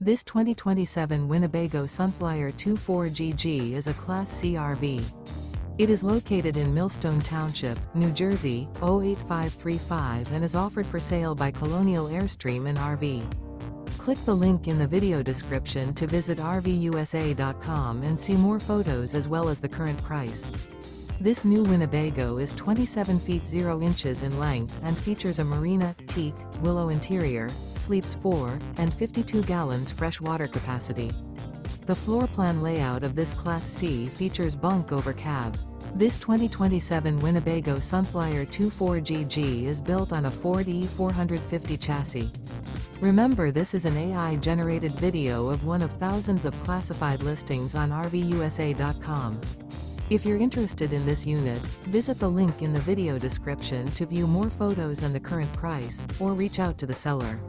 This 2027 Winnebago Sunflyer 24GG is a Class C RV. It is located in Millstone Township, New Jersey, 08535 and is offered for sale by Colonial Airstream RV. Click the link in the video description to visit RVUSA.com and see more photos as well as the current price. This new Winnebago is 27 feet 0 inches in length and features a Marina, Teak, Willow interior, sleeps 4, and 52 gallons fresh water capacity. The floor plan layout of this Class C features Bunk Over Cab. This 2027 Winnebago Sunflyer 24GG is built on a Ford E450 chassis. Remember, this is an AI-generated video of one of thousands of classified listings on RVUSA.com. If you're interested in this unit, visit the link in the video description to view more photos and the current price, or reach out to the seller.